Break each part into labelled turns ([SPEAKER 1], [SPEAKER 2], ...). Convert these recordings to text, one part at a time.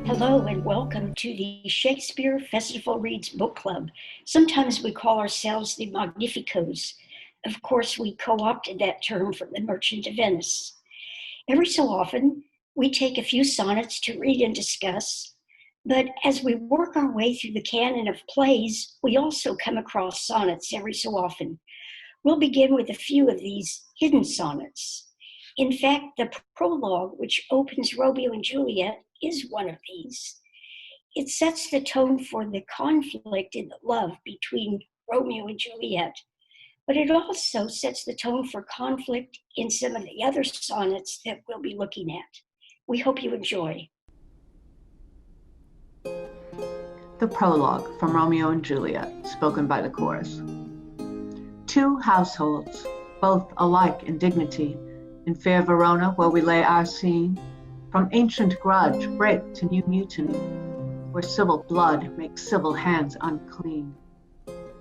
[SPEAKER 1] Hello and welcome to the Shakespeare Festival Reads Book Club. Sometimes we call ourselves the Magnificos. Of course, we co-opted that term from the Merchant of Venice. Every so often, we take a few sonnets to read and discuss, but as we work our way through the canon of plays, we also come across sonnets every so often. We'll begin with a few of these hidden sonnets. In fact, the prologue, which opens Romeo and Juliet, is one of these. It sets the tone for the conflict in the love between Romeo and Juliet, but it also sets the tone for conflict in some of the other sonnets that we'll be looking at. We hope you enjoy.
[SPEAKER 2] The prologue from Romeo and Juliet, spoken by the chorus. Two households, both alike in dignity, in fair Verona where we lay our scene, from ancient grudge break to new mutiny, where civil blood makes civil hands unclean.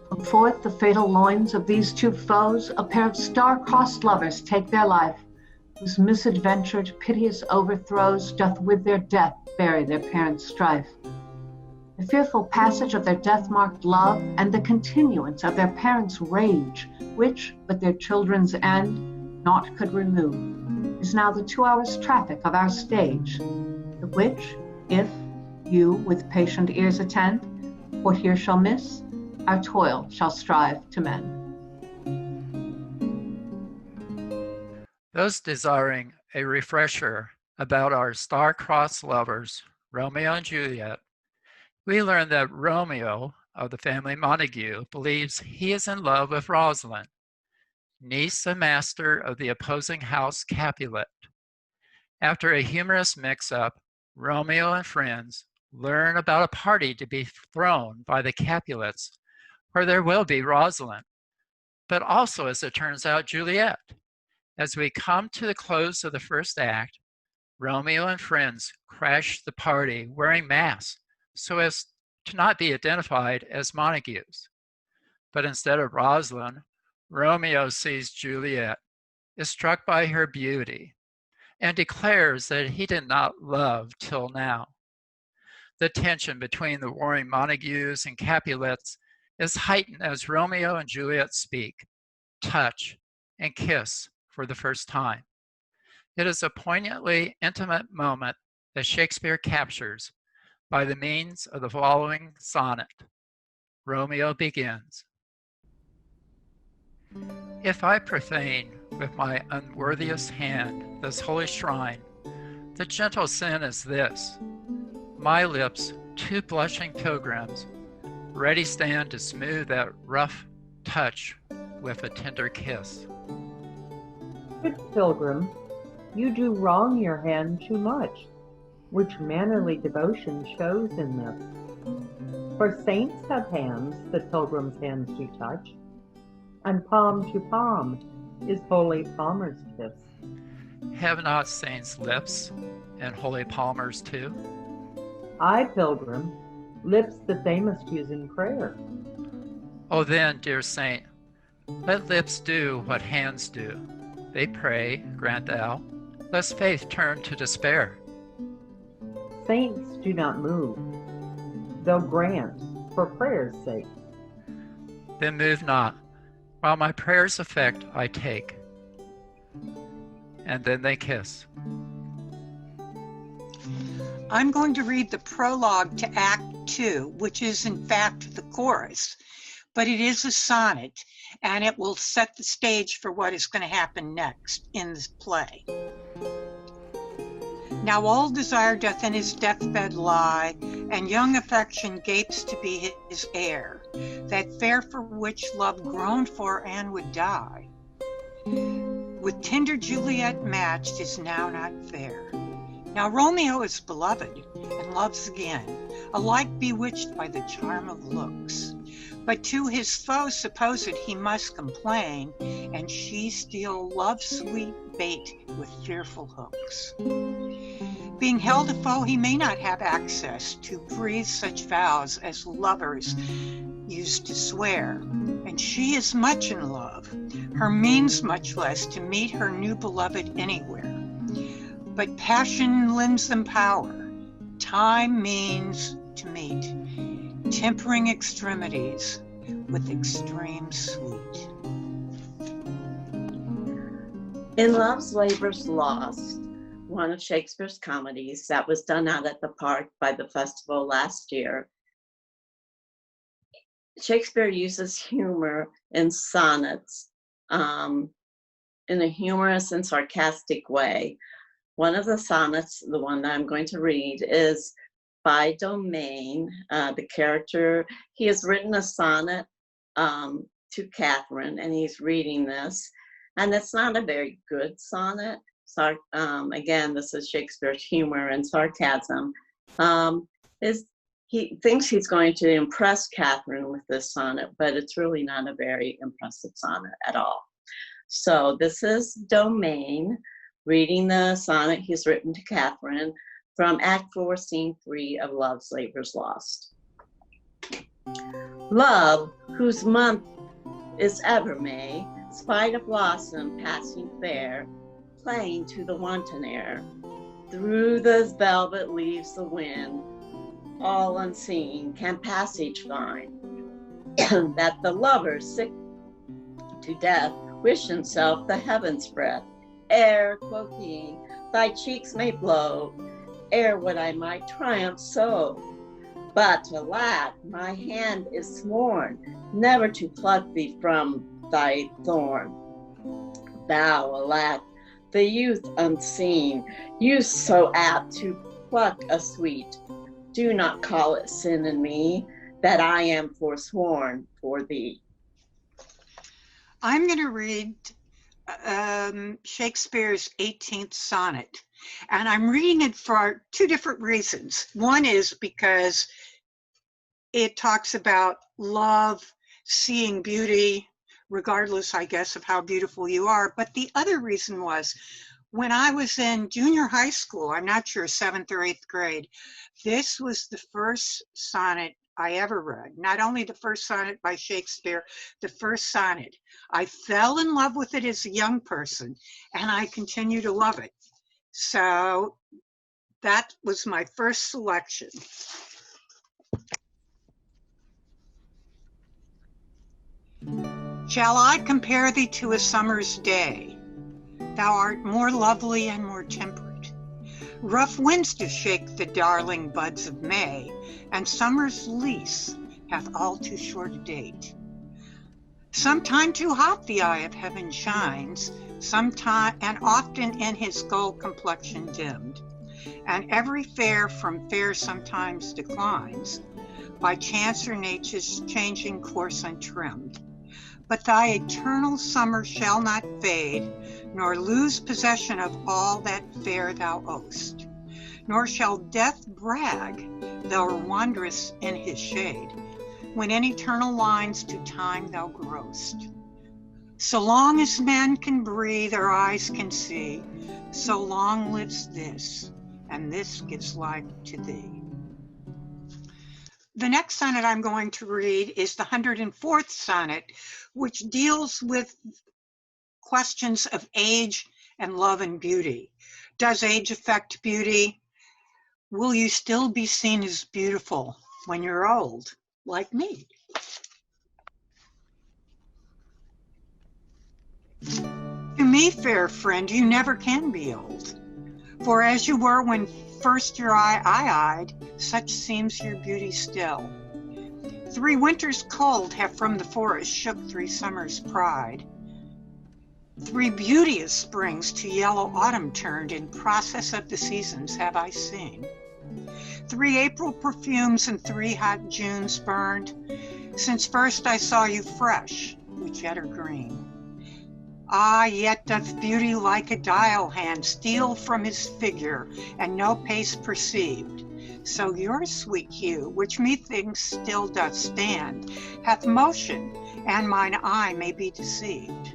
[SPEAKER 2] From forth the fatal loins of these two foes, a pair of star-crossed lovers take their life, whose misadventured, piteous overthrows doth with their death bury their parents' strife. The fearful passage of their death-marked love, and the continuance of their parents' rage, which, but their children's end, naught could remove, is now the 2 hours' traffic of our stage, the which, if you with patient ears attend, what here shall miss, our toil shall strive to mend.
[SPEAKER 3] Those desiring a refresher about our star-crossed lovers, Romeo and Juliet, we learn that Romeo, of the family Montague, believes he is in love with Rosalind, niece and master of the opposing house Capulet. After a humorous mix-up, Romeo and friends learn about a party to be thrown by the Capulets, where there will be Rosalind, but also, as it turns out, Juliet. As we come to the close of the first act, Romeo and friends crash the party wearing masks so as to not be identified as Montagues. But instead of Rosalind, Romeo sees Juliet, is struck by her beauty, and declares that he did not love till now. The tension between the warring Montagues and Capulets is heightened as Romeo and Juliet speak, touch, and kiss for the first time. It is a poignantly intimate moment that Shakespeare captures by the means of the following sonnet. Romeo begins. If I profane with my unworthiest hand this holy shrine, the gentle sin is this: my lips, two blushing pilgrims, ready stand to smooth that rough touch with a tender kiss.
[SPEAKER 4] Good pilgrim, you do wrong your hand too much, which mannerly devotion shows in this. For saints have hands that pilgrims' hands do touch, and palm to palm is holy palmer's kiss.
[SPEAKER 3] Have not saints lips, and holy palmers too?
[SPEAKER 4] Aye, pilgrim, lips that they must use in prayer.
[SPEAKER 3] Oh then, dear saint, let lips do what hands do. They pray, grant thou, lest faith turn to despair.
[SPEAKER 4] Saints do not move, they'll grant for prayer's sake.
[SPEAKER 3] Then move not, while my prayer's effect I take. And then they kiss.
[SPEAKER 5] I'm going to read the prologue to Act 2, which is in fact the chorus, but it is a sonnet, and it will set the stage for what is going to happen next in this play. Now all desire doth in his deathbed lie, and young affection gapes to be his heir. that fair for which love groaned for and would die. With tender Juliet matched is now not fair. Now Romeo is beloved and loves again, alike bewitched by the charm of looks. But to his foe supposed he must complain, and she steal love's sweet bait with fearful hooks. Being held a foe, he may not have access to breathe such vows as lovers used to swear, and she is much in love, her means much less to meet her new beloved anywhere. But passion lends them power, time means to meet, tempering extremities with extreme sweet.
[SPEAKER 6] In Love's Labour's Lost, one of Shakespeare's comedies that was done out at the park by the festival last year, Shakespeare uses humor in sonnets in a humorous and sarcastic way. One of the sonnets, the one that I'm going to read, is by Domain. The character, he has written a sonnet to Catherine, and he's reading this. And it's not a very good sonnet. Again, this is Shakespeare's humor and sarcasm. He thinks he's going to impress Catherine with this sonnet, but it's really not a very impressive sonnet at all. So this is Domain reading the sonnet he's written to Catherine from Act 4, Scene 3 of Love's Labour's Lost. Love, whose month is ever May, spite of blossom passing fair, playing to the wanton air, through the velvet leaves the wind, all unseen can passage find, that the lover sick to death wish himself the heaven's breath. Ere, quoth he, thy cheeks may blow, ere would I my triumph sow. But alack, my hand is sworn, never to pluck thee from thy thorn. Thou, alack, the youth unseen, youth so apt to pluck a sweet, do not call it sin in me, that I am forsworn for thee.
[SPEAKER 5] I'm going to read Shakespeare's 18th sonnet, and I'm reading it for two different reasons. One is because it talks about love, seeing beauty, regardless, I guess, of how beautiful you are. But the other reason was when I was in junior high school, I'm not sure, 7th or 8th grade, this was the first sonnet I ever read. Not only the first sonnet by Shakespeare, the first sonnet. I fell in love with it as a young person, and I continue to love it. So that was my first selection. Shall I compare thee to a summer's day? Thou art more lovely and more temperate. Rough winds do shake the darling buds of May, and summer's lease hath all too short a date. Sometime too hot the eye of heaven shines, sometime and often in his gold complexion dimmed, and every fair from fair sometimes declines, by chance or nature's changing course untrimmed. But thy eternal summer shall not fade, nor lose possession of all that fair thou owest. Nor shall death brag, thou wanderest in his shade, when in eternal lines to time thou growest. So long as men can breathe or eyes can see, so long lives this, and this gives life to thee. The next sonnet I'm going to read is the 104th sonnet, which deals with questions of age and love and beauty. Does age affect beauty? Will you still be seen as beautiful when you're old, like me? To me, fair friend, you never can be old. For as you were when first your eye I eyed, such seems your beauty still. 3 winters cold have from the forest shook 3 summers' pride. 3 beauteous springs to yellow autumn turned, in process of the seasons have I seen. 3 April perfumes and 3 hot Junes burned, since first I saw you fresh, with jet or green. Ah, yet doth beauty like a dial hand steal from his figure, and no pace perceived. So your sweet hue, which methinks still doth stand, hath motion, and mine eye may be deceived.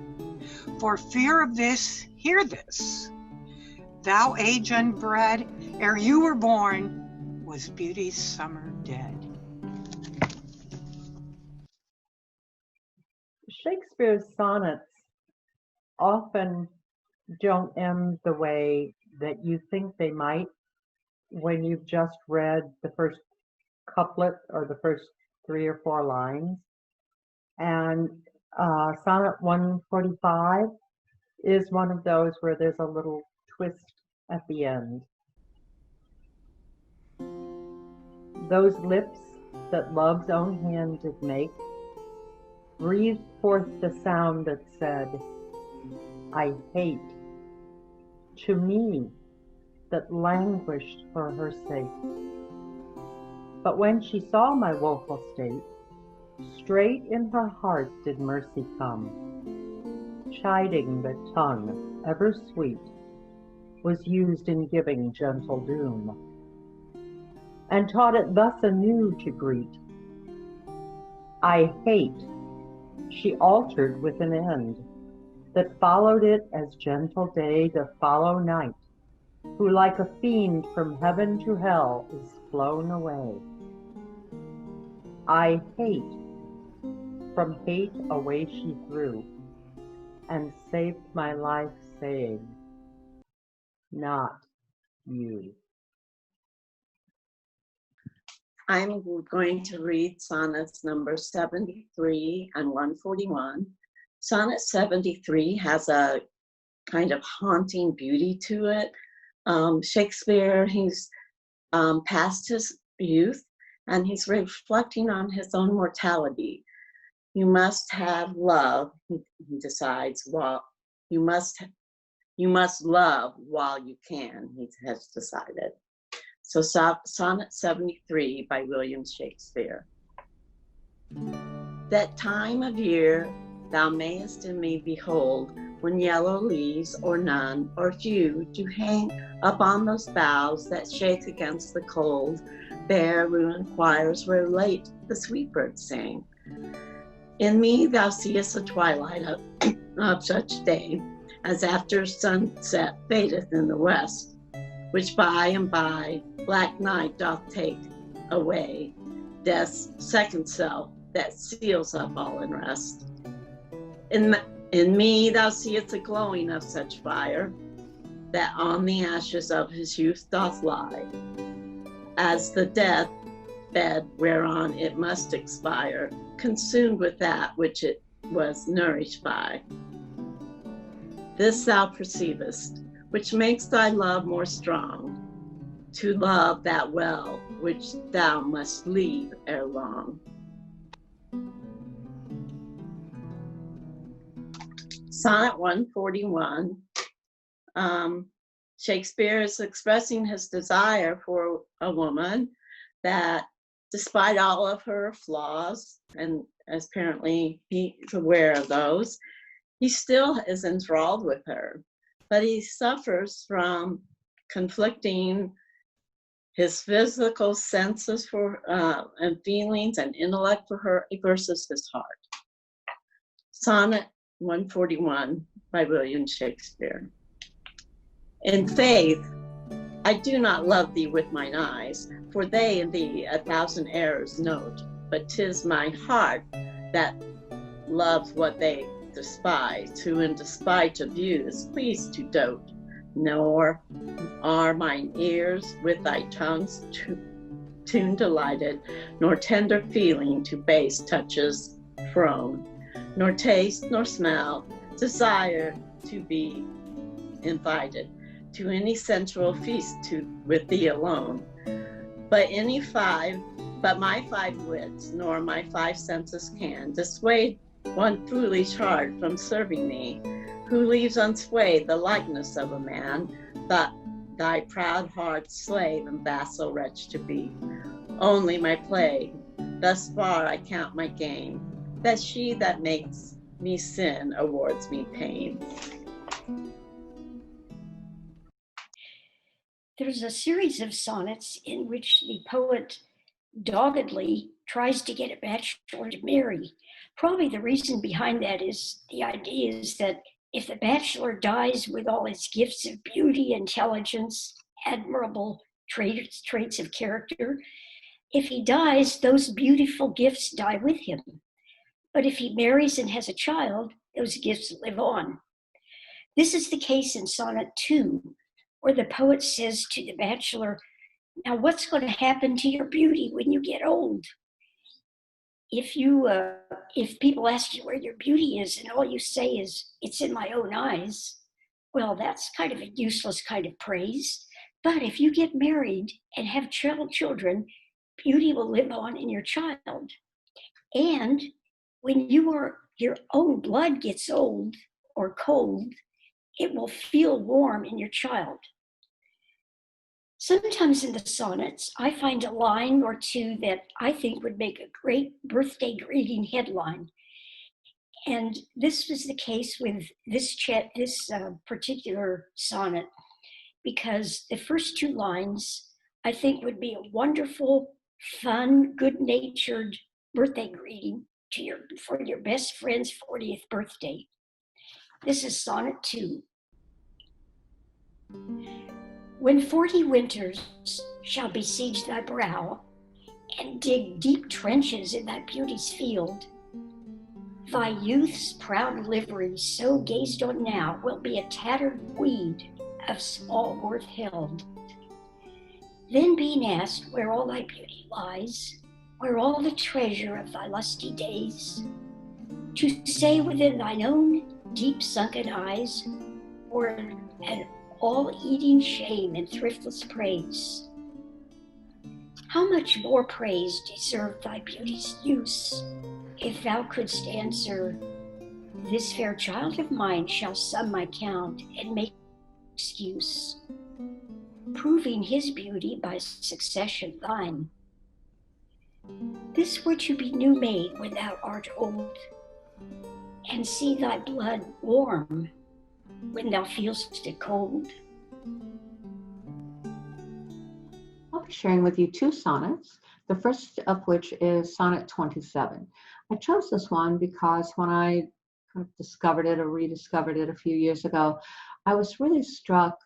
[SPEAKER 5] For fear of this, hear this. Thou age unbred, ere you were born, was beauty's summer dead.
[SPEAKER 4] Shakespeare's sonnets often don't end the way that you think they might when you've just read the first couplet or the first 3 or 4 lines. And Sonnet 145 is one of those where there's a little twist at the end. Those lips that love's own hand did make breathed forth the sound that said, I hate, to me that languished for her sake. But when she saw my woeful state, straight in her heart did mercy come, chiding the tongue ever sweet was used in giving gentle doom, and taught it thus anew to greet. I hate, she altered with an end, that followed it as gentle day doth follow night, who like a fiend from heaven to hell is flown away. I hate, from hate away she threw, and saved my life saying, not you.
[SPEAKER 6] I'm going to read sonnets number 73 and 141. Sonnet 73 has a kind of haunting beauty to it. Shakespeare, he's past his youth, and he's reflecting on his own mortality. You must have love, he decides, while you must love while you can, he has decided. So Sonnet 73 by William Shakespeare. That time of year thou mayest in me behold, when yellow leaves, or none, or few, do hang up on those boughs that shake against the cold, bare ruined choirs where late the sweet birds sang. In me thou seest a twilight of such day, as after sunset fadeth in the west, which by and by black night doth take away, death's second self that seals up all unrest. In me thou seest a glowing of such fire, that on the ashes of his youth doth lie, as the death bed whereon it must expire, consumed with that which it was nourished by. This thou perceivest, which makes thy love more strong, to love that well which thou must leave ere long. Sonnet 141. Shakespeare is expressing his desire for a woman that, despite all of her flaws, and apparently he's aware of those, he still is enthralled with her, but he suffers from conflicting his physical senses for and feelings and intellect for her versus his heart. Sonnet 141 by William Shakespeare. In faith, I do not love thee with mine eyes, for they in thee 1,000 errors note, but 'tis my heart that loves what they despise, who in despite of you is pleased to dote. Nor are mine ears with thy tongue's tune delighted, nor tender feeling to base touches thrown, nor taste nor smell desire to be invited to any sensual feast with thee alone. But my 5 wits, nor my 5 senses can dissuade one foolish heart from serving thee, who leaves unswayed the likeness of a man, thy proud heart's slave and vassal wretch to be. Only my plague, thus far I count my gain, that she that makes me sin awards me pain.
[SPEAKER 1] There's a series of sonnets in which the poet doggedly tries to get a bachelor to marry. Probably the reason behind that is the idea is that if the bachelor dies with all his gifts of beauty, intelligence, admirable traits of character, if he dies, those beautiful gifts die with him. But if he marries and has a child, those gifts live on. This is the case in Sonnet 2, where the poet says to the bachelor, now what's going to happen to your beauty when you get old? If people ask you where your beauty is and all you say is, it's in my own eyes, well, that's kind of a useless kind of praise. But if you get married and have children, beauty will live on in your child. And when your own blood gets old or cold, it will feel warm in your child. Sometimes in the sonnets, I find a line or two that I think would make a great birthday greeting headline. And this was the case with this particular sonnet, because the first two lines, I think, would be a wonderful, fun, good-natured birthday greeting for your best friend's 40th birthday. This is Sonnet 2. When 40 winters shall besiege thy brow, and dig deep trenches in thy beauty's field, thy youth's proud livery, so gazed on now, will be a tattered weed of small worth held. Then being asked where all thy beauty lies, where all the treasure of thy lusty days, to say within thine own deep sunken eyes were an all-eating shame and thriftless praise. How much more praise deserved thy beauty's use, if thou couldst answer, this fair child of mine shall sum my count and make excuse, proving his beauty by succession thine. This were to be new made when thou art old, and see thy blood warm when thou feelst it cold.
[SPEAKER 2] I'll be sharing with you two sonnets, the first of which is Sonnet 27. I chose this one because when I kind of discovered it or rediscovered it a few years ago, I was really struck.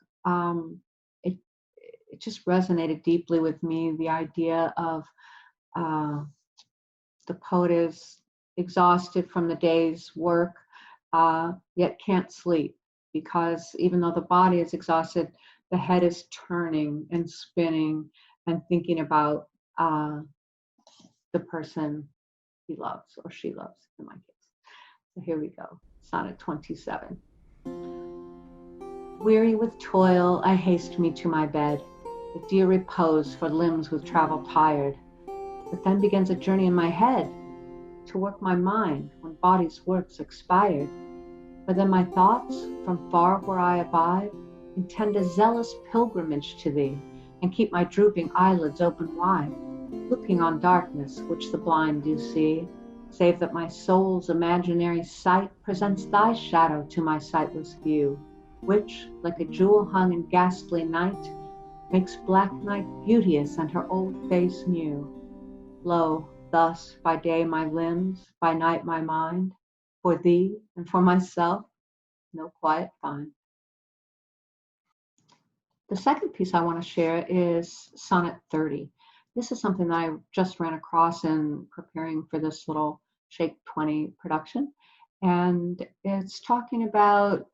[SPEAKER 2] It just resonated deeply with me, the idea of the poet is exhausted from the day's work, yet can't sleep, because even though the body is exhausted, the head is turning and spinning and thinking about the person he loves or she loves, in my case. So here we go, Sonnet 27. Weary with toil, I haste me to my bed, the dear repose for limbs with travel tired. But then begins a journey in my head to work my mind when body's work's expired. But then my thoughts, from far where I abide, intend a zealous pilgrimage to thee, and keep my drooping eyelids open wide, looking on darkness which the blind do see, save that my soul's imaginary sight presents thy shadow to my sightless view, which, like a jewel hung in ghastly night, makes black night beauteous and her old face new. Lo, thus by day my limbs, by night my mind, for thee and for myself, no quiet find. The second piece I want to share is Sonnet 30. This is something that I just ran across in preparing for this little SHAKE20 production. And it's talking about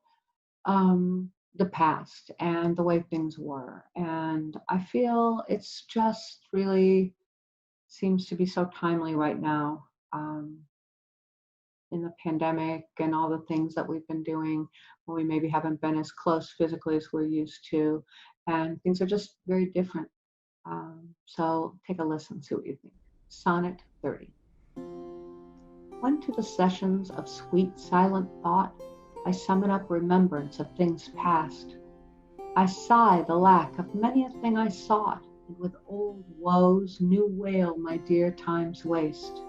[SPEAKER 2] the past and the way things were. And I feel it's just really seems to be so timely right now, in the pandemic and all the things that we've been doing where we maybe haven't been as close physically as we're used to, and things are just very different. So take a listen, see what you think. Sonnet 30. When to the sessions of sweet silent thought I summon up remembrance of things past, I sigh the lack of many a thing I sought, and with old woes new wail my dear time's waste.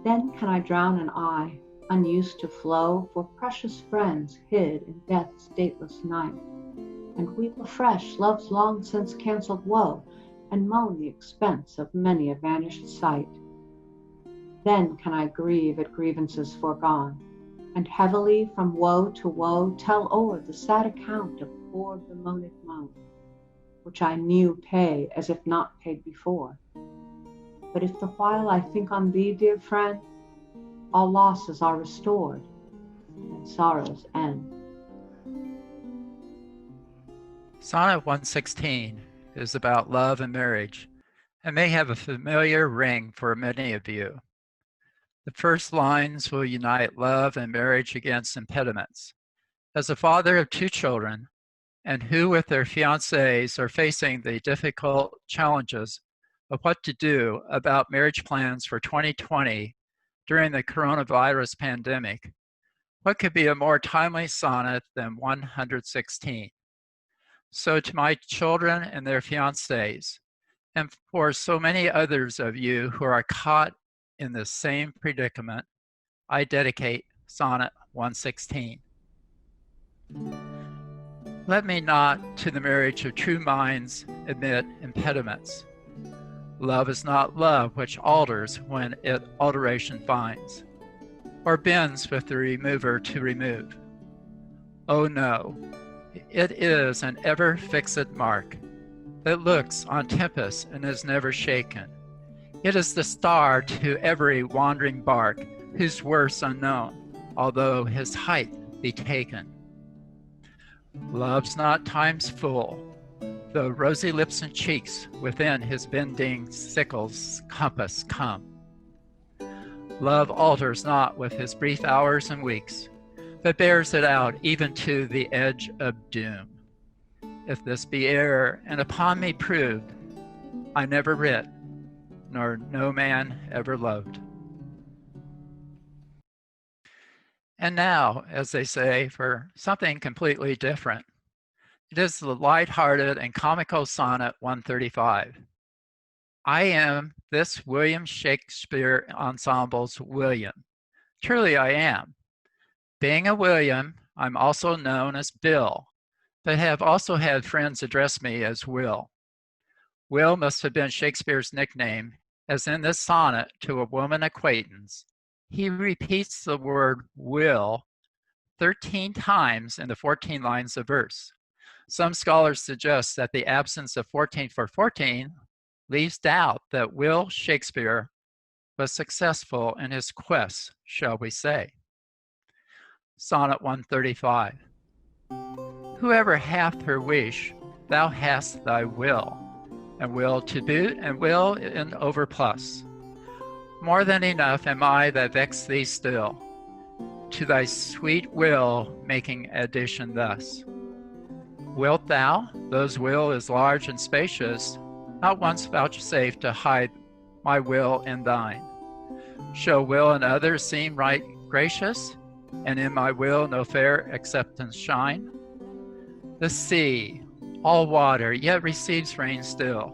[SPEAKER 2] Then can I drown an eye, unused to flow, for precious friends hid in death's dateless night, and weep afresh love's long since cancelled woe, and moan the expense of many a vanished sight. Then can I grieve at grievances foregone, and heavily from woe to woe tell o'er the sad account of poor bemoaned moan, which I new pay as if not paid before. But if the while I think on thee, dear friend, all losses are restored, and sorrows end.
[SPEAKER 3] Sonnet 116 is about love and marriage, and may have a familiar ring for many of you. The first lines will unite love and marriage against impediments. As a father of 2 children, and who with their fiancés are facing the difficult challenges of what to do about marriage plans for 2020 during the coronavirus pandemic, what could be a more timely sonnet than 116? So to my children and their fiancés, and for so many others of you who are caught in the same predicament, I dedicate Sonnet 116. Let me not to the marriage of true minds admit impediments. Love is not love which alters when it alteration finds, or bends with the remover to remove. Oh no, it is an ever-fixed mark that looks on tempest and is never shaken. It is the star to every wandering bark, whose worth's unknown, although his height be taken. Love's not time's full, though rosy lips and cheeks within his bending sickle's compass come. Love alters not with his brief hours and weeks, but bears it out even to the edge of doom. If this be error, and upon me proved, I never writ, nor no man ever loved. And now, as they say, for something completely different. It is the light-hearted and comical Sonnet 135. I am this William Shakespeare Ensemble's William. Truly I am. Being a William, I'm also known as Bill, but have also had friends address me as Will. Will must have been Shakespeare's nickname, as in this sonnet to a woman acquaintance, he repeats the word will 13 times in the 14 lines of verse. Some scholars suggest that the absence of 14 for 14 leaves doubt that Will Shakespeare was successful in his quest, shall we say. Sonnet 135. Whoever hath her wish, thou hast thy will, and will to boot, and will in overplus. More than enough am I that vex thee still, to thy sweet will making addition thus. Wilt thou, those will is large and spacious, not once vouchsafe to hide my will in thine? Shall will in others seem right gracious, and in my will no fair acceptance shine? The sea, all water, yet receives rain still,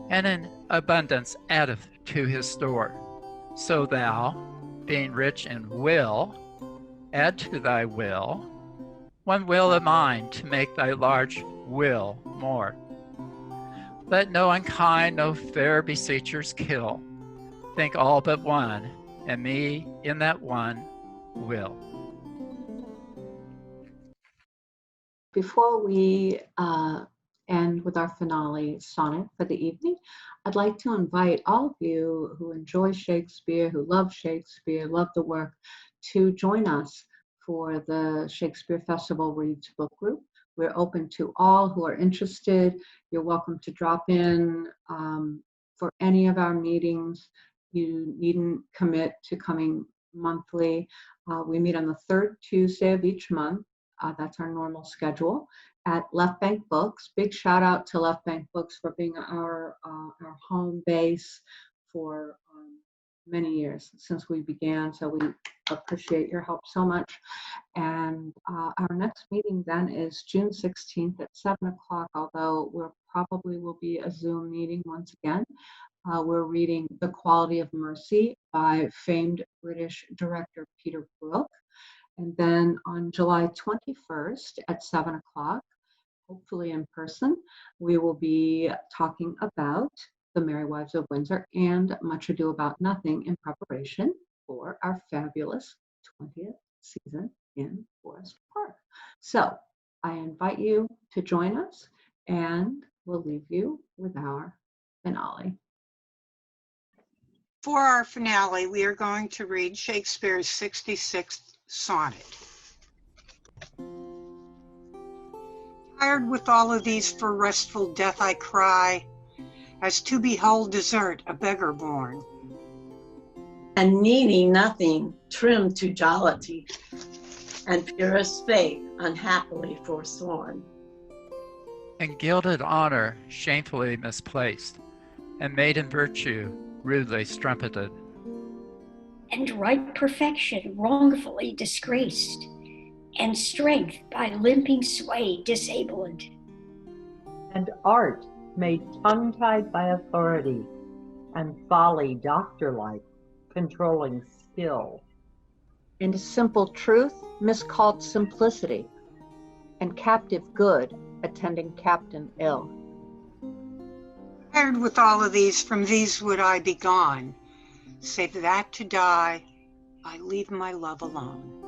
[SPEAKER 3] and in abundance addeth to his store. So thou, being rich in will, add to thy will one will of mine to make thy large will more. Let no unkind, no fair beseechers kill. Think all but one, and me in that one will.
[SPEAKER 2] Before we end with our finale sonnet for the evening, I'd like to invite all of you who enjoy Shakespeare, who love Shakespeare, love the work, to join us for the Shakespeare Festival Reads book group. We're open to all who are interested. You're welcome to drop in for any of our meetings. You needn't commit to coming monthly. We meet on the third Tuesday of each month. That's our normal schedule at Left Bank Books. Big shout out to Left Bank Books for being our home base for many years since we began, so we appreciate your help so much. And our next meeting then is June 16th at 7 o'clock, although we're probably will be a Zoom meeting once again. We're reading The Quality of Mercy by famed British director Peter Brook. And then on July 21st at 7 o'clock, hopefully in person, we will be talking about The Merry Wives of Windsor and Much Ado About Nothing in preparation for our fabulous 20th season in Forest Park. So I invite you to join us, and we'll leave you with our finale.
[SPEAKER 5] For our finale, we are going to read Shakespeare's 66th sonnet. Tired with all of these for restful death I cry, as to behold desert a beggar born.
[SPEAKER 6] And needing nothing, trimmed to jollity, and purest faith unhappily forsworn.
[SPEAKER 3] And gilded honor shamefully misplaced, and maiden virtue rudely strumpeted.
[SPEAKER 1] And right perfection wrongfully disgraced, and strength by limping sway disabled.
[SPEAKER 4] And art made tongue-tied by authority, and folly doctor-like, controlling skill.
[SPEAKER 2] And simple truth miscalled simplicity, and captive good attending captain ill.
[SPEAKER 5] Tired with all of these, from these would I be gone, save that to die, I leave my love alone.